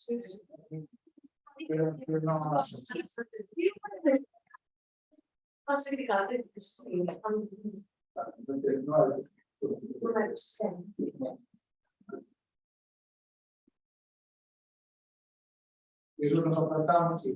Eso nos apartamos y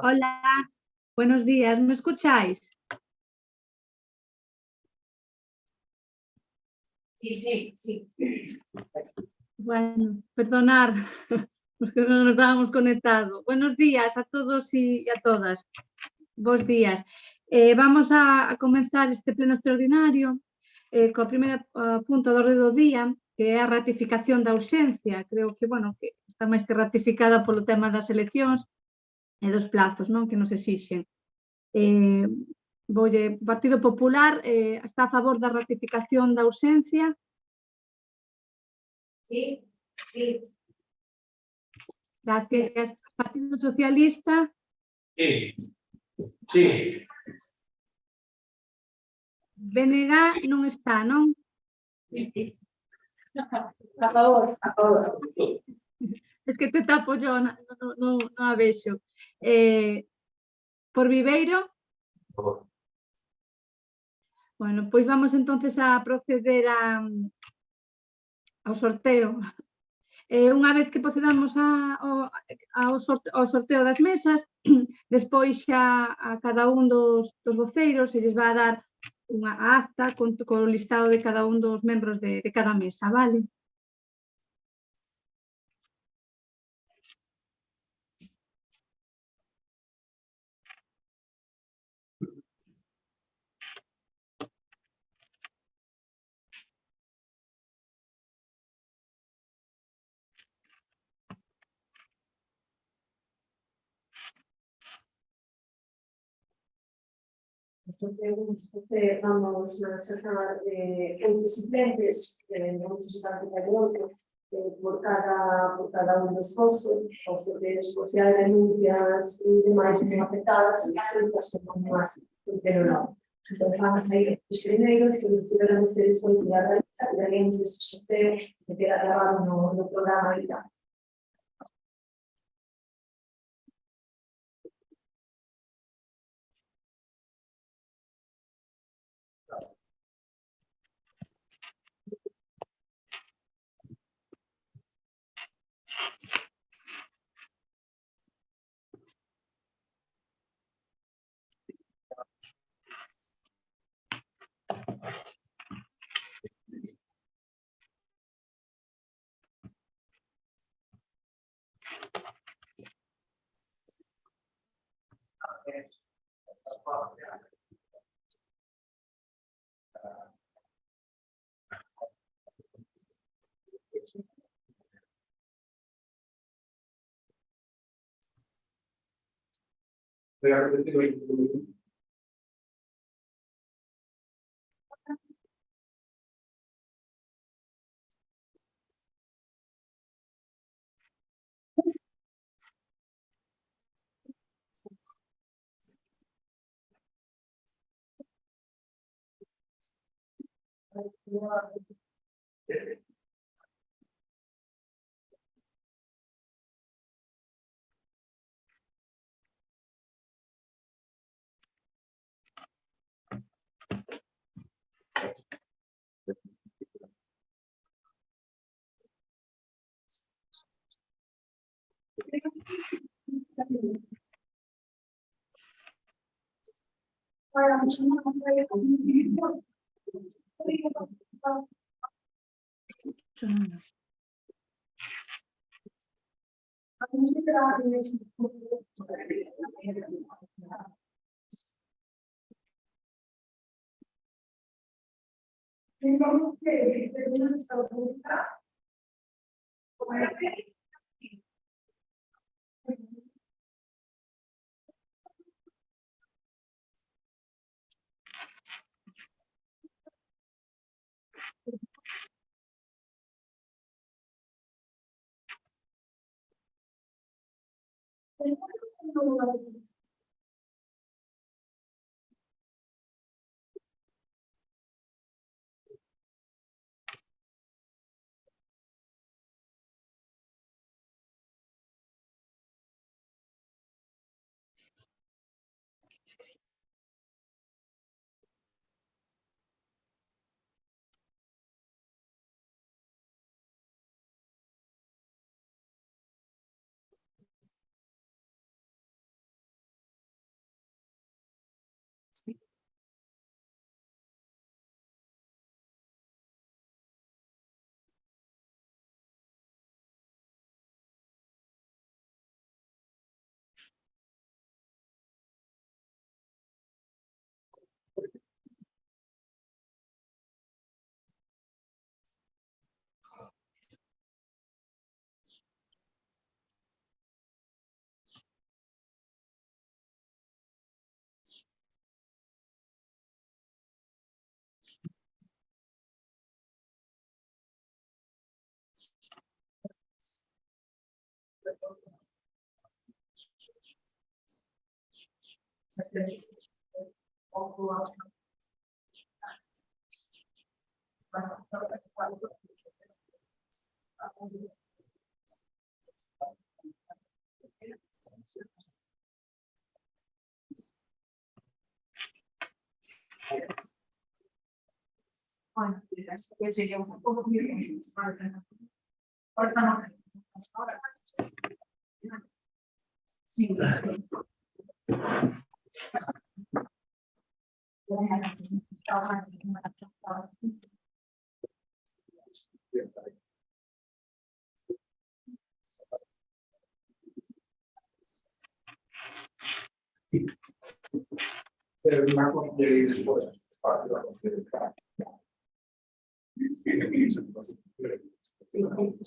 Hola, buenos días, ¿me escucháis? Sí. Bueno, perdonar, porque no nos estábamos conectados. Buenos días a todos y a todas. Bos días. Vamos a comenzar este pleno extraordinario co primeiro punto do orde do día, que é a ratificación da ausencia. Creo que, bueno, que está máis que ratificada polo tema das eleccións e dos plazos, non, que nos exixen. Partido Popular está a favor da ratificación da ausencia. Sí. Gracias. Partido Socialista. Sí. BNG non está, non? Sí. A favor. Es que te tapo yo, non a vexo. Por Viveiro. Bueno, pois vamos entonces a proceder ao sorteo. Unha vez que procedamos ao sorteo das mesas, despois xa a cada un dos voceiros se lles vai a dar unha acta con o listado de cada un dos membros de cada mesa, vale? Nosotros vamos a sacar 11 suplentes, vamos a sacar por cada uno de los postos de social, denuncias y demás afectadas, las que son más, pero no. Entonces van a salir los primeros, que los primeros ustedes son la realizar, de alguien de su sorteo, que queda grabado en el programa y tal. Bueno, pues sería un poco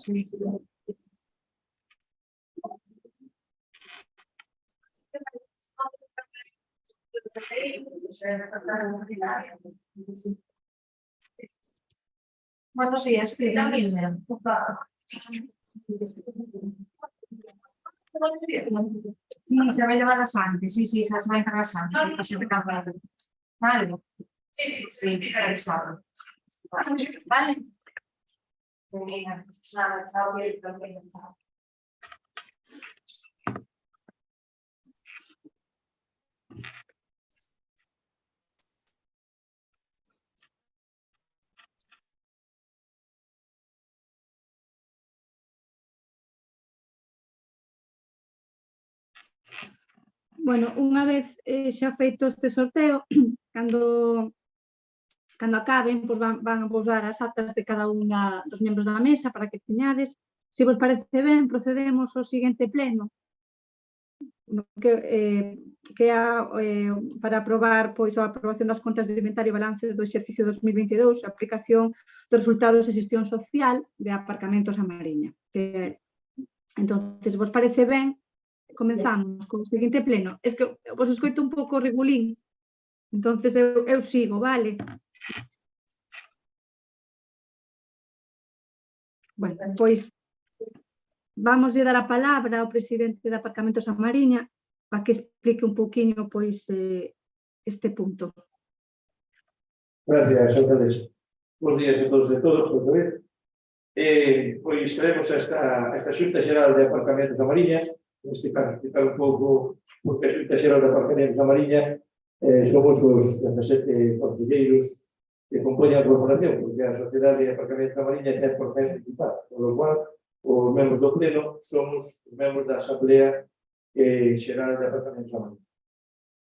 sí. Buenos días, Pilar. Sí, ya me llevas antes, sí, ya se va a encargar antes. Vale. Sí, exacto. Vale. Venga, nada, chao, chao. Bueno, unha vez xa feito este sorteo, cando acaben, pois van a vos dar as actas de cada unha dos membros da mesa para que teñades. Se vos parece ben, procedemos ao seguinte pleno, que é para aprobar pois, a aprobación das contas de inventario e balance do exercicio 2022, a aplicación dos resultados de xestión social de Aparcamentos a Mariña. Entón, se vos parece ben, comenzamos con o seguinte pleno. Es que vos escoito un pouco regulín, entonces eu sigo, vale? Bueno, pois vamos a dar a palabra ao presidente de Aparcamentos a Mariña para que explique un pouquiño pois este punto. Gracias, alcaldesa. Bos días a todos e todas, por ver. Pois traemos esta Xunta Xeral de Aparcamentos da Mariña, neste caso, explicar un pouco porque a Xunta Xeral de Aparcamentos da Mariña somos os 17 concelleiros que compoñen a corporación, porque a Sociedade de Aparcamentos da Mariña é 100% municipal, por lo cual os membros do pleno somos os membros da Asamblea Xeral de Aparcamentos da Mariña.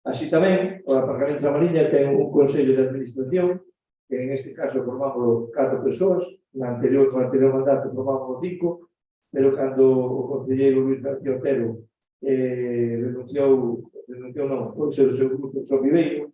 Así tamén, o Aparcamentos da Mariña ten un Consello de Administración, que en este caso formamos 4 persoas, no anterior mandato formamos 5, pero cando o concelleiro Luis García Otero renunciou non, foi ser o seu grupo Só Viveiro,